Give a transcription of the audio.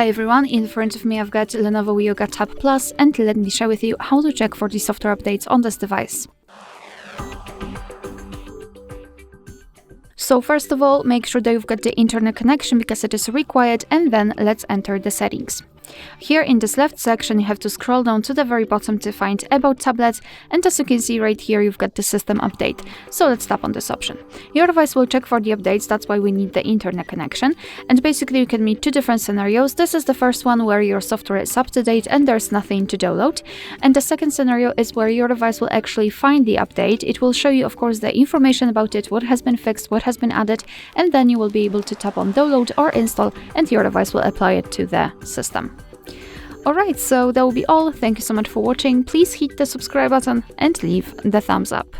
Hi everyone, in front of me I've got LENOVO Yoga Tab Plus, and let me share with you how to check for the software updates on this device. So first of all, make sure that you've got the internet connection because it is required, and then let's enter the settings. Here in this left section, you have to scroll down to the very bottom to find About Tablets, and as you can see right here, you've got the system update. So let's tap on this option. Your device will check for the updates, that's why we need the internet connection. And basically you can meet two different scenarios. This is the first one where your software is up to date and there's nothing to download. And the second scenario is where your device will actually find the update. It will show you, of course, the information about it, what has been fixed, what has been added, and then you will be able to tap on download or install, and your device will apply it to the system. Alright, so that will be all. Thank you so much for watching. Please hit the subscribe button and leave the thumbs up.